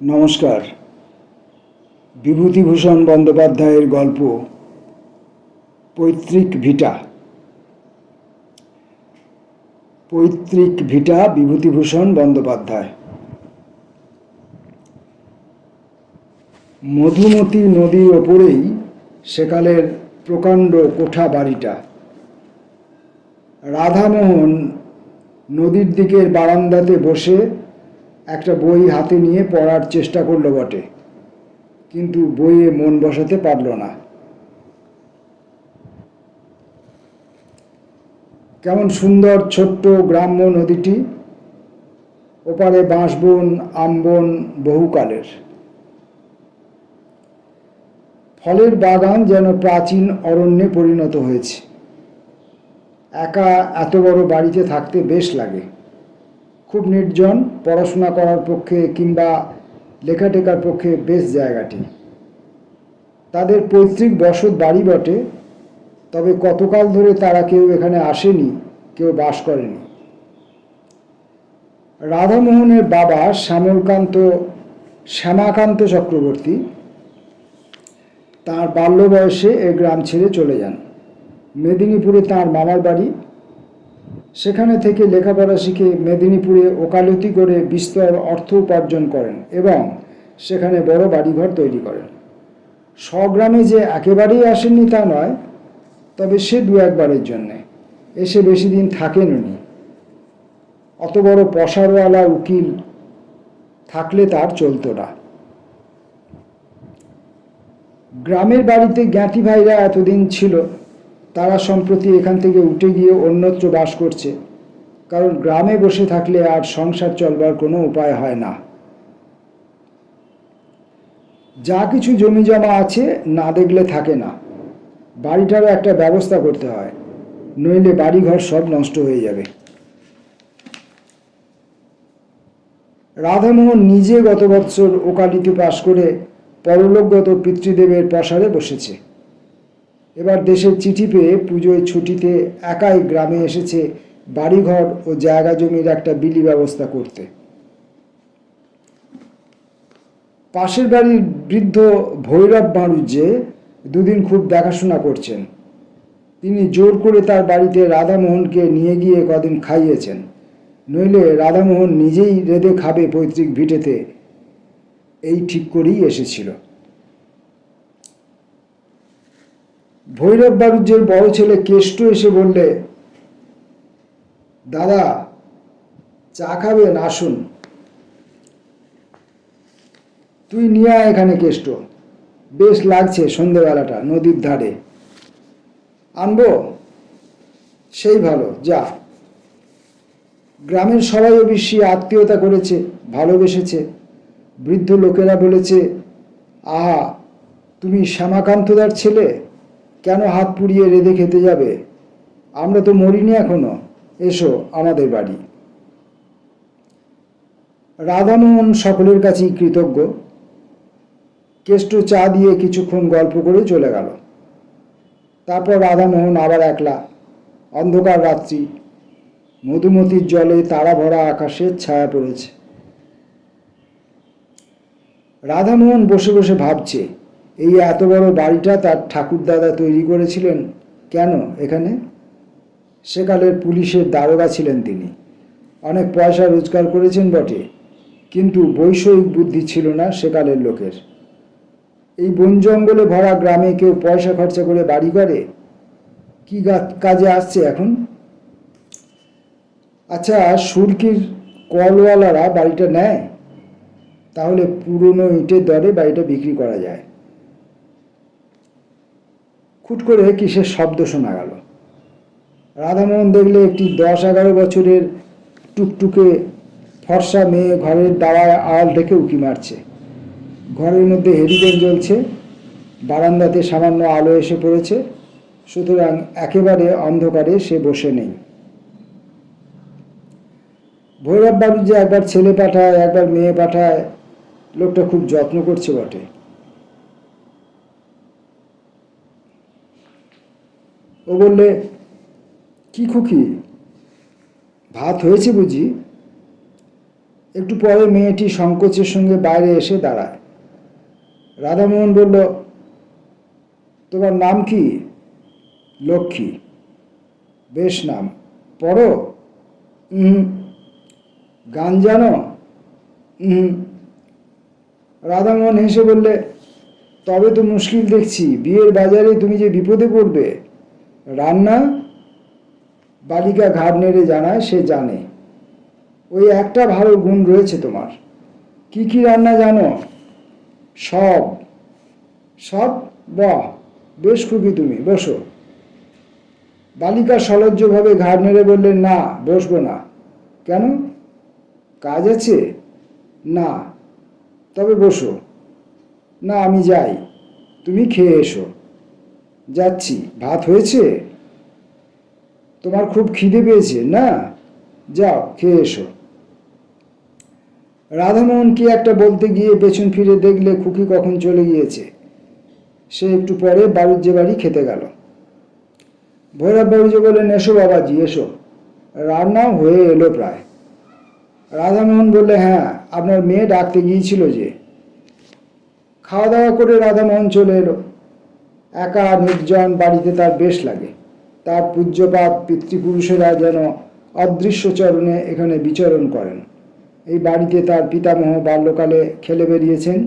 নমস্কার। বিভূতিভূষণ বন্দ্যোপাধ্যায়ের গল্প পৈতৃক ভিটা। পৈতৃক ভিটা বিভূতিভূষণ বন্দ্যোপাধ্যায়। মধুমতি নদীর ওপরেই সেকালের প্রকাণ্ড কোঠা বাড়িটা। রাধামোহন নদীর দিকের বারান্দাতে বসে একটা বই হাতে নিয়ে পড়ার চেষ্টা করল বটে, কিন্তু বইয়ে মন বসাতে পারল না। কেমন সুন্দর ছোট্ট গ্রাম্য নদীটি, ওপারে বাঁশবন আমবন বহুকালের। ফলের বাগান যেন প্রাচীন অরণ্যে পরিণত হয়েছে। একা এত বড় বাড়িতে থাকতে বেশ লাগে। খুব নির্জন, পড়াশোনা করার পক্ষে কিংবা লেখাটেখার পক্ষে বেশ জায়গাটি। তাদের পৈতৃক বসত বাড়ি বটে, তবে কতকাল ধরে তারা কেউ এখানে আসেনি, কেউ বাস করেনি। রাধামোহনের বাবা শ্যামাকান্ত চক্রবর্তী তাঁর বাল্য বয়সে এ গ্রাম ছেড়ে চলে যান। মেদিনীপুরে তাঁর মামার বাড়ি। সেখানে থেকে লেখাপড়া শিখে মেদিনীপুরে ওকালতি করে বিস্তর অর্থ উপার্জন করেন এবং সেখানে বড় বাড়িঘর তৈরি করেন। স্বগ্রামে যে একেবারেই আসেননি তা নয়, তবে সে দু একবারের জন্যে এসে বেশি দিন থাকেননি। অত বড় পসারওয়ালা উকিল থাকলে তার চলত না। গ্রামের বাড়িতে জ্ঞাতি ভাইরা এতদিন ছিল, তারা সম্প্রতি এখান থেকে উঠে গিয়ে অন্যত্র বাস করছে, কারণ গ্রামে বসে থাকলে আর সংসার চলবার কোনো উপায় হয় না। যা কিছু জমি জমা আছে না দেখলে থাকে না। বাড়িটারও একটা ব্যবস্থা করতে হয়, নইলে বাড়িঘর সব নষ্ট হয়ে যাবে। রাধামোহন নিজে গত বৎসর ওকালতি পাশ করে পরলোকগত পিতৃদেবের পসারে বসেছে। এবার দেশের চিঠি পেয়ে পুজোয় ছুটিতে একাই গ্রামে এসেছে বাড়িঘর ও জায়গা জমির একটা বিলি ব্যবস্থা করতে। পাশের বাড়ির বৃদ্ধ ভৈরব বাড়ুজ্যে দুদিন খুব দেখাশোনা করছেন। তিনি জোর করে তার বাড়িতে রাধামোহনকে নিয়ে গিয়ে কদিন খাইয়েছেন, নইলে রাধামোহন নিজেই রেঁধে খাবে পৈতৃক ভিটেতে, এই ঠিক করেই এসেছিল। ভৈরব বাড়ুজ্যের বড় ছেলে কেষ্ট এসে বললে, দাদা চা খাবেন, আসুন। তুই নিয়ে আয় এখানে কেষ্ট, বেশ লাগছে সন্ধেবেলাটা নদীর ধারে। আনবো? সেই ভালো, যা। গ্রামের সবাই অবশ্যই আত্মীয়তা করেছে, ভালোবেসেছে। বৃদ্ধ লোকেরা বলেছে, আহা, তুমি শ্যামাকান্তদার ছেলে, কেন হাত পুড়িয়ে রেঁধে খেতে যাবে? আমরা তো মরিনি এখনো, এসো আমাদের বাড়ি। রাধামোহন সকলের কাছেই কৃতজ্ঞ। কেষ্ট চা দিয়ে কিছুক্ষণ গল্প করে চলে গেল। তারপর রাধামোহন আবার একলা। অন্ধকার রাত্রি, মধুমতির জলে তারা ভরা আকাশের ছায়া পড়েছে। রাধামোহন বসে বসে ভাবছে, এই এত বড় বাড়িটা তার ঠাকুরদাদা তৈরি করেছিলেন কেন এখানে? সেকালের পুলিশের দারোগা ছিলেন তিনি। অনেক পয়সা রোজগার করেছেন বটে, কিন্তু বৈষয়িক বুদ্ধি ছিল না সেকালের লোকের। এই বন জঙ্গলে ভরা গ্রামে কেউ পয়সা খরচা করে বাড়ি করে? কি কাজে আসছে এখন? আচ্ছা, সুরকির কলওয়ালারা বাড়িটা নেয়, তাহলে পুরনো ইটের দরে বাড়িটা বিক্রি করা যায়। খুট করে কিসের শব্দ শোনা গেল। রাধামোহন দেখলে একটি 10-11 বছরের টুকটুকে ফর্সা মেয়ে ঘরের দাওয়ায় আড়াল থেকে উঁকি মারছে। ঘরের মধ্যে হেরিকেন জ্বলছে, বারান্দাতে সামান্য আলো এসে পড়েছে, সুতরাং একেবারে অন্ধকারে সে বসে নেই। ভৈরব বাড়ুজ্যে একবার ছেলে পাঠায়, একবার মেয়ে পাঠায়, লোকটা খুব যত্ন করছে বটে। ও বললে, কি খুকি, ভাত হয়েছে বুঝি? একটু পরে মেয়েটি সংকোচের সঙ্গে বাইরে এসে দাঁড়ায়। রাধামোহন বলল, তোমার নাম কি? লক্ষ্মী। বেশ নাম। পড়ো? গান জানো? রাধামোহন হেসে বললে, তবে তো মুশকিল দেখছি, বিয়ের বাজারে তুমি যে বিপদে পড়বে। রান্না? বালিকা ঘাড় নেড়ে জানায় সে জানে। ওই একটা ভালো গুণ রয়েছে তোমার। কি কি রান্না জানো? সব। সব? বাহ, বেশ খুবই, তুমি বসো। বালিকা সলজ্জভাবে ঘাড় নেড়ে বললেন, না, বসবো না। কেন? কাজ আছে? না। তবে বসো। না, আমি যাই, তুমি খেয়ে এসো। যাচ্ছি। ভাত হয়েছে? তোমার খুব খিদে পেয়েছে না? যাও, খেয়ে এসো। রাধামোহন কি একটা বলতে গিয়ে পেছন ফিরে দেখলে খুকি কখন চলে গিয়েছে। সে একটু পরে বাড়ির বাড়ি খেতে গেল। ভৈরব বাবুজি বললেন, এসো বাবাজি, এসো, রান্নাও হয়ে এলো প্রায়। রাধামোহন বললে, হ্যাঁ, আপনার মেয়ে ডাকতে গিয়েছিল যে। খাওয়া দাওয়া করে রাধামোহন চলে এলো। একা নির্জন বাড়িতে তার বেশ লাগে। তার পূজ্যপাত পিতৃপুরুষেরা যেন অদৃশ্য চরণে এখানে বিচরণ করেন। এই বাড়িতে তার পিতামহ বাল্যকালে খেলে বেরিয়েছেন।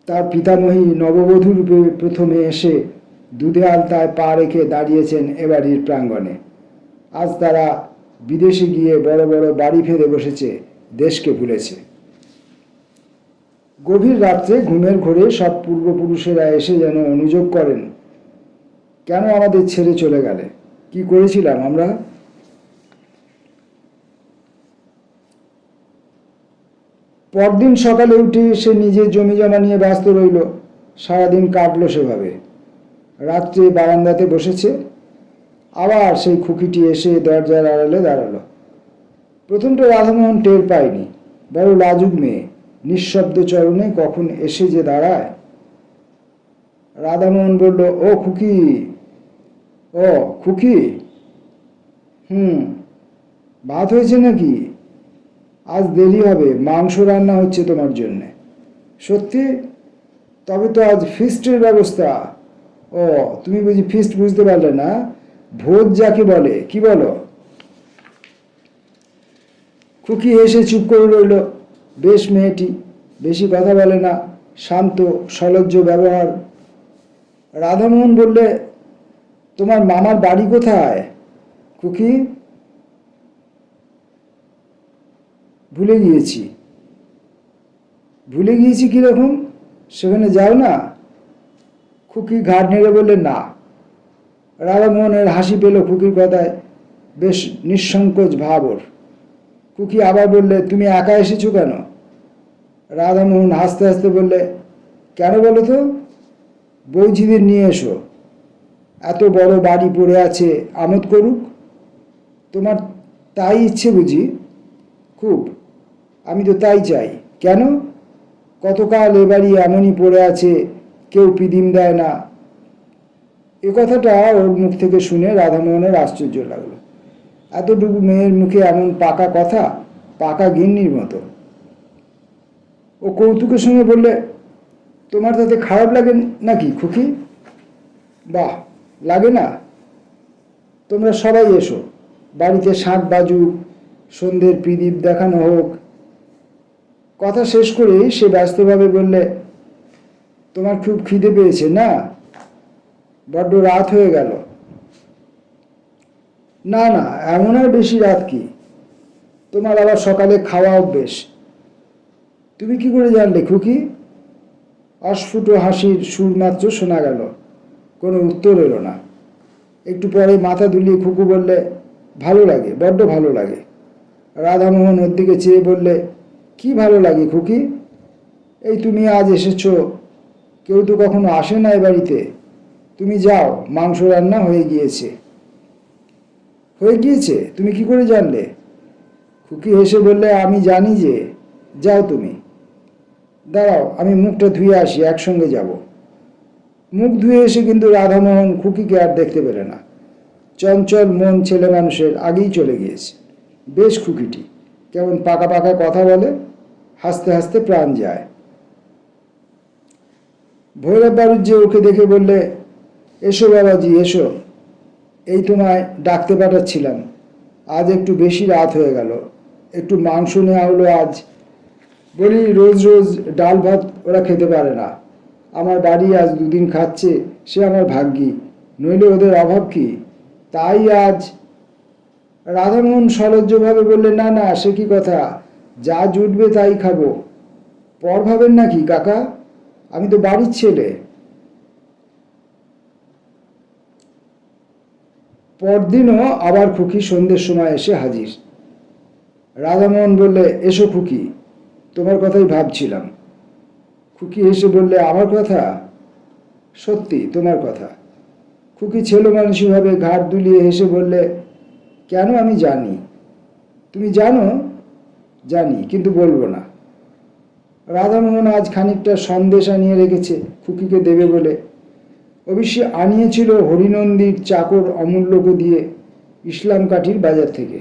তার পিতামহী নববধূ রূপে প্রথমে এসে দুধে আলতায় পা রেখে দাঁড়িয়েছেন এ বাড়ির প্রাঙ্গণে। আজ তারা বিদেশে গিয়ে বড় বড় বাড়ি ফেলে বসেছে, দেশকে ভুলেছে। গভীর রাত্রে ঘুমের ঘোরে সব পূর্বপুরুষেরা এসে যেন অনুযোগ করেন, কেন আমাদের ছেড়ে চলে গেলে? কি করেছিলাম আমরা? পরদিন সকালে উঠে সে নিজের জমি জমা নিয়ে ব্যস্ত রইল। সারাদিন কাটলো সেভাবে। রাত্রে বারান্দাতে বসেছে। আবার সেই খুকিটি এসে দরজার আড়ালে দাঁড়ালো। প্রথমটা রাধামোহন টের পায়নি। বড় লাজুক মেয়ে, নিঃশব্দ চরণে কখন এসে যে দাঁড়ায়। রাধামোহন বলল, ও খুকি। ও খুকি। ভাত হয়েছে নাকি? আজ দেরি হবে, মাংস রান্না হচ্ছে তোমার জন্যে। সত্যি? তবে তো আজ ফিস্টের ব্যবস্থা। ও, তুমি বুঝি ফিস্ট বুঝতে পারলে না? ভোজ যাকে বলে, কি বলো? খুকি এসে চুপ করে রইল। বেশ মেয়েটি, বেশি কথা বলে না, শান্ত সলজ্জ ব্যবহার। রাধামোহন বললে, তোমার মামার বাড়ি কোথায় খুকি? ভুলে গিয়েছি। ভুলে গিয়েছি কীরকম? সেখানে যাও না? খুকি ঘাড় নেড়ে বললে, না। রাধামোহনের হাসি পেল খুকির কথায়, বেশ নিঃসংকোচ ভাব ওর। খুকি আবার বললে, তুমি একা এসেছো কেন? রাধামোহন হাসতে হাসতে বললে, কেন বলো তো? বৌঝিদের নিয়ে এসো। এত বড় বাড়ি পড়ে আছে, আমোদ করুক। তোমার তাই ইচ্ছে বুঝি? খুব। আমি তো তাই চাই। কেন? কতকাল এ বাড়ি এমনই পড়ে আছে, কেউ পিদিম দেয় না। এ কথাটা ওর মুখ থেকে শুনে রাধামোহনের আশ্চর্য লাগলো। এতটুকু মেয়ের মুখে এমন পাকা কথা, পাকা গিন্নির মতো। ও কৌতুকের সঙ্গে বললে, তোমার তাতে খারাপ লাগে নাকি খুকি? বাহ, লাগে না? তোমরা সবাই এসো, বাড়িতে শাঁখ বাজুক, সন্ধ্যের প্রদীপ দেখানো হোক। কথা শেষ করেই সে ব্যস্তভাবে বললে, তোমার খুব খিদে পেয়েছে না? বড্ড রাত হয়ে গেল। না না, এমন আর বেশি রাত কি? তোমার আবার সকালে খাওয়া অভ্যেস। তুমি কি করে জানলে খুকি? অস্ফুট হাসির সুর মাত্র শোনা গেল, কোনো উত্তর এলো না। একটু পরে মাথা দুলিয়ে খুকু বললে, ভালো লাগে, বড্ড ভালো লাগে। রাধামোহন ওর দিকে চেয়ে বললে, কি ভালো লাগে খুকি? এই তুমি আজ এসেছো, কেউ তো কখনো আসে না এ বাড়িতে। তুমি যাও, মাংস রান্না হয়ে গিয়েছে। হয়ে গিয়েছে? তুমি কি করে জানলে? খুকি হেসে বললে, আমি জানি যে। যাও তুমি। দাঁড়াও, আমি মুখটা ধুয়ে আসি, একসঙ্গে যাব। মুখ ধুয়ে এসে কিন্তু রাধামোহন খুকিকে আর দেখতে পেলে না। চঞ্চল মন ছেলে মানুষের আগেই চলে গিয়েছে। বেশ খুকিটি, কেমন পাকা পাকা কথা বলে, হাসতে হাসতে প্রাণ যায়। ভৈরব বাড়ুজ্যে ওকে দেখে বললে, এসো বাবাজি এসো, এই তোমায় ডাকতে পাঠাচ্ছিলাম। আজ একটু বেশি রাত হয়ে গেল, একটু মাংস নেওয়া হলো আজ। বলি, রোজ রোজ ডাল ভাত ওরা খেতে পারে না। আমার বাড়ি আজ দুদিন খাচ্ছে, সে আমার ভাগ্যি, নইলে ওদের অভাব কি। তাই আজ। রাধামোহন সলজ্জভাবে বললে, না না, সে কি কথা, যা জুটবে তাই খাবো। পর ভাবেন নাকি কাকা, আমি তো বাড়ির ছেলে। পরদিনও আবার খুকি সন্ধ্যের সময় এসে হাজির। রাধামোহন বললে, এসো খুকি, তোমার কথাই ভাবছিলাম। খুকি হেসে বললে, আমার কথা? সত্যি তোমার কথা। খুকি ছেলে মানুষীভাবে ঘাড় দুলিয়ে হেসে বললে, কেন, আমি জানি। তুমি জানো? জানি, কিন্তু বলবো না। রাধামোহন আজ খানিকটা সন্দেশ আনিয়ে রেখেছে খুকিকে দেবে বলে। অবশ্যই আনিয়েছিল হরিনন্দীর চাকর অমূল্যকে দিয়ে ইসলাম কাঠির বাজার থেকে।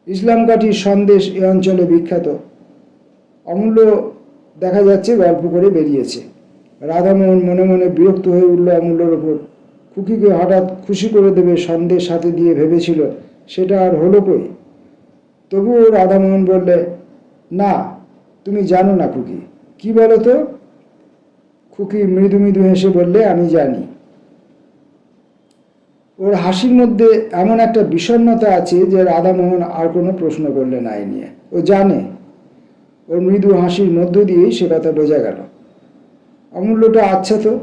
ইসলাম কাঠির সন্দেশ এ অঞ্চলে বিখ্যাত। অমূল্য দেখা যাচ্ছে গল্প করে বেরিয়েছে। রাধামোহন মনে মনে বিরক্ত হয়ে উঠল অমূল্যর ওপর। খুকিকে হঠাৎ খুশি করে দেবে সন্দেশ সাথে দিয়ে ভেবেছিল, সেটা আর হলো কই। তবুও রাধামোহন বললে, না, তুমি জানো না খুকি। কি বলো তো? খুকি মৃদু মৃদু হেসে বললে, আমি জানি। ওর হাসির মধ্যে এমন একটা বিষণ্ণতা আছে যে রাধামোহন আর কোনো প্রশ্ন করলে না এ নিয়ে। ও জানে। ওর মৃদু হাসির মধ্য দিয়েই সে কথা বোঝা গেল। অমূল্যটা আচ্ছা তো,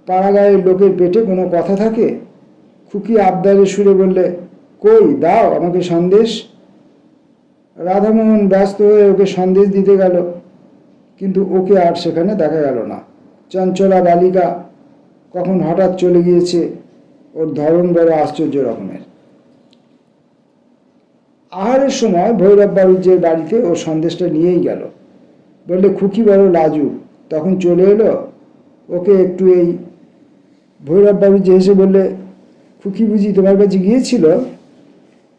পাড়াগাঁয়ের লোকের পেটে কোনো কথা থাকে? খুকি আবদারের সুরে বললে, কই দাও আমাকে সন্দেশ। রাধামোহন ব্যস্ত হয়ে ওকে সন্দেশ দিতে গেল, কিন্তু ওকে আর সেখানে দেখা গেল না। চঞ্চলা বালিকা কখন হঠাৎ চলে গিয়েছে, ওর ধরন বড় আশ্চর্য রকমের। আহারের সময় ভৈরব বাড়ুজ্যের বাড়িতে ও সন্দেশটা নিয়েই গেল। বললে, খুকি বড় লাজুক, তখন চলে এলো। ওকে একটু এই। ভৈরব বাড়ুজ্যে হেসে বললে, খুকি বুঝি তোমার কাছে গিয়েছিল?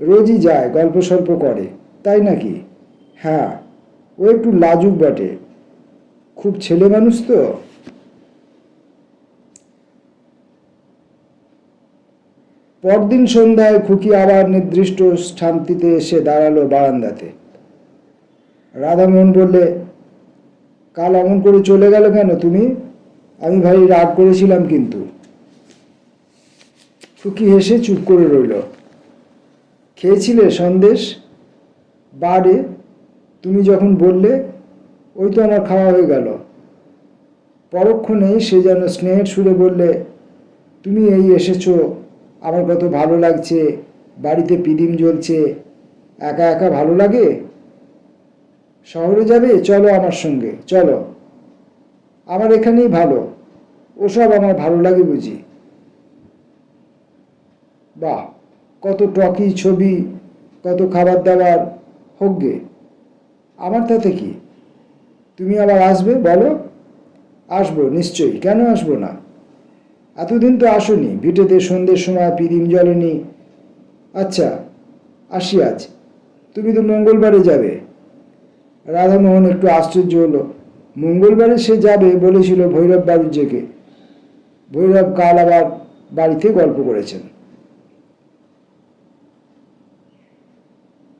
রোজই যায়, গল্প সল্প করে। তাই নাকি? হ্যাঁ, ও একটু লাজুক বটে, খুব ছেলে মানুষ তো। পরদিন সন্ধ্যায় খুকি আবার নির্দিষ্ট শান্তিতে এসে দাঁড়ালো বারান্দাতে। রাধামোহন বললে, কাল অমন করে চলে গেল কেন তুমি? আমি ভারী রাগ করেছিলাম কিন্তু। খুকি হেসে চুপ করে রইল। খেয়েছিলে সন্দেশ? বারে, তুমি যখন বললে, ওই তো আমার খাওয়া হয়ে গেল। পরক্ষণেই সে যেন স্নেহের সুরে বললে, তুমি এই এসেছো, আমার কত ভালো লাগছে, বাড়িতে পিদিম জ্বলছে, একা একা ভালো লাগে? শহরে যাবে? চলো আমার সঙ্গে, চলো। আমার এখানেই ভালো, ওসব আমার ভালো লাগে বুঝি। বাহ, কত টকি ছবি, কত খাবার দাবার, হোক গে, আমার তাতে কি। তুমি আবার আসবে বলো? আসবো নিশ্চয়ই, কেন আসবো না। এতদিন তো আসোনি, ভিটেতে সন্ধ্যের সময় পিদিম জ্বলেনি। আচ্ছা, আসি আজ। তুমি তো মঙ্গলবারে যাবে। রাধামোহন একটু আশ্চর্য হলো। মঙ্গলবারে সে যাবে বলেছিল ভৈরব বাড়ুজ্যেকে। ভৈরব কাল আবার বাড়িতে গল্প করেছেন।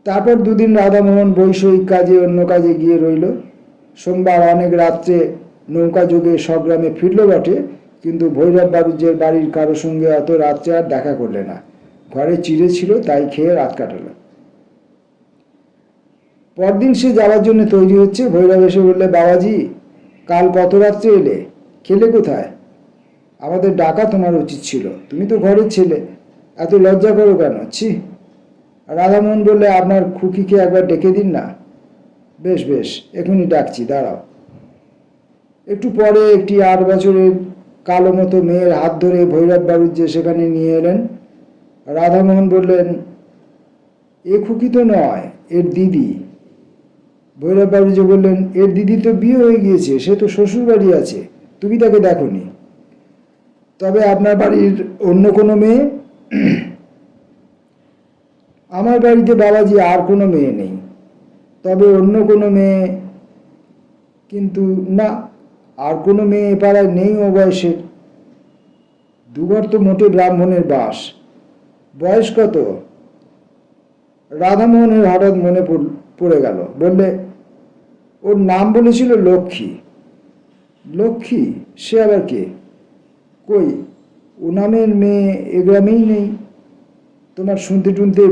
তারপর দুদিন রাধামোহন বৈষয়িক কাজে অন্য কাজে গিয়ে রইল। সোমবার অনেক রাত্রে নৌকা যোগে স্বগ্রামে ফিরল বটে, কিন্তু ভৈরব বাড়ুজ্যের বাড়ির কারো সঙ্গে অত রাত্রে আর দেখা করলে না। ঘরে চিড়ে ছিল, তাই খেয়ে রাত কাটালো। পরদিন সে যাওয়ার জন্য তৈরি হচ্ছে। ভৈরব এসে বললে, বাবাজি, কাল কত রাত্রে এলে, খেলে কোথায়? আমাদের ডাকা তোমার উচিত ছিল, তুমি তো ঘরের ছেলে, এত লজ্জা করো কেন? ছি। রাধামোহন বললে, আপনার খুকিকে একবার ডেকে দিন না। বেশ বেশ, এখনই ডাকছি, দাঁড়াও। একটু পরে একটি 8 বছরের কালো মতো মেয়ের হাত ধরে ভৈরব বাড়ুজ্যে সেখানে নিয়ে এলেন। রাধামোহন বললেন, এ খুকি তো নয়, এর দিদি। ভৈরব বাড়ুজ্যে বললেন, এর দিদি তো বিয়ে হয়ে গিয়েছে, সে তো শ্বশুর বাড়ি আছে, তুমি তাকে দেখোনি। তবে আপনার বাড়ির অন্য কোনো মেয়ে? আমার বাড়িতে বাবাজি আর কোনো মেয়ে নেই। তবে অন্য কোনো মেয়ে, কিন্তু না, আর কোনো মেয়ে এ পাড়ায় নেই ও বয়সের। দুঘর তো মোটে ব্রাহ্মণের বাস। বয়স কত? রাধামোহনের হঠাৎ মনে পড়ে গেল। বললে, ওর নাম বলেছিল লক্ষ্মী। লক্ষ্মী? সে আবার কে? কই, ও নামের মেয়ে এ গ্রামেই নেই। তোমার শুনতে টুনতে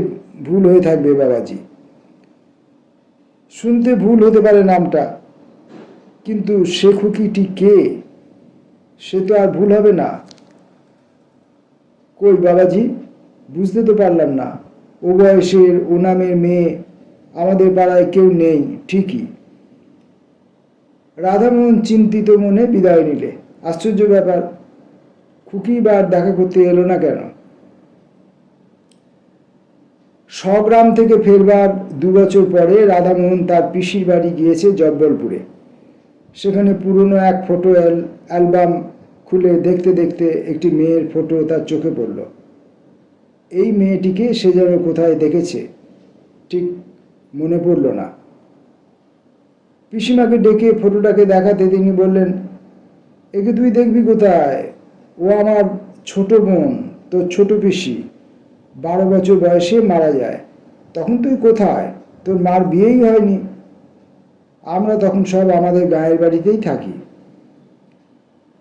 ভুল হয়ে থাকবে বাবাজি। শুনতে ভুল হতে পারে নামটা, কিন্তু সে খুকিটি কে সে তো আর ভুল হবে না। কই বাবাজি, বুঝতে তো পারলাম না। ও বয়সের ও নামের মেয়ে আমাদের পাড়ায় কেউ নেই ঠিকই। রাধামোহন চিন্তিত মনে বিদায় নিলে। আশ্চর্য ব্যাপার, খুকি বার দেখা করতে এলো না কেন? স্বগ্রাম থেকে ফেরবার 2 বছর পরে রাধামোহন তার পিসির বাড়ি গিয়েছে জব্বলপুরে। সেখানে পুরনো এক ফটো অ্যালবাম খুলে দেখতে দেখতে একটি মেয়ের ফটো তার চোখে পড়ল। এই মেয়েটিকে সে যেন কোথায় দেখেছে, ঠিক মনে পড়ল না। পিসিমাকে ডেকে ফটোটাকে দেখাতে তিনি বললেন, একে তুই দেখবি কোথায়? ও আমার ছোট বোন, তোর ছোট পিসি। 12 বছর বয়সে মারা যায়। তখন তুই কোথায়? তোর মার বিয়েই হয়নি। আমরা তখন সব আমাদের গায়ের বাড়িতেই থাকি।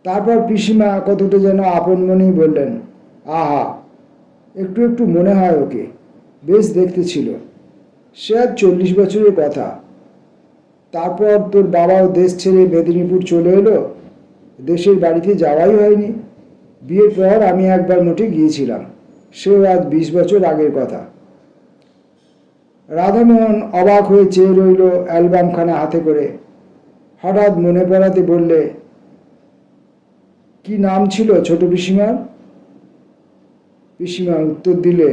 তারপর পিসিমা কতটা যেন আপন মনেই বললেন, আহা, একটু একটু মনে হয় ওকে, বেশ দেখতে ছিল। সে আর 40 বছরের কথা। তারপর তোর বাবাও দেশ ছেড়ে মেদিনীপুর চলে এলো। দেশের বাড়িতে যাওয়াই হয়নি। বিয়ের পর আমি একবার মোটে গিয়েছিলাম, সেও আজ 20 বছর আগের কথা। রাধামোহন অবাক হয়ে চেয়ে রইল অ্যালবামখানা হাতে করে। হঠাৎ মনে পড়াতে বললে, কি নাম ছিল ছোট পিসিমার? পিসিমা উত্তর দিলে,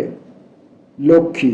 লক্ষ্মী।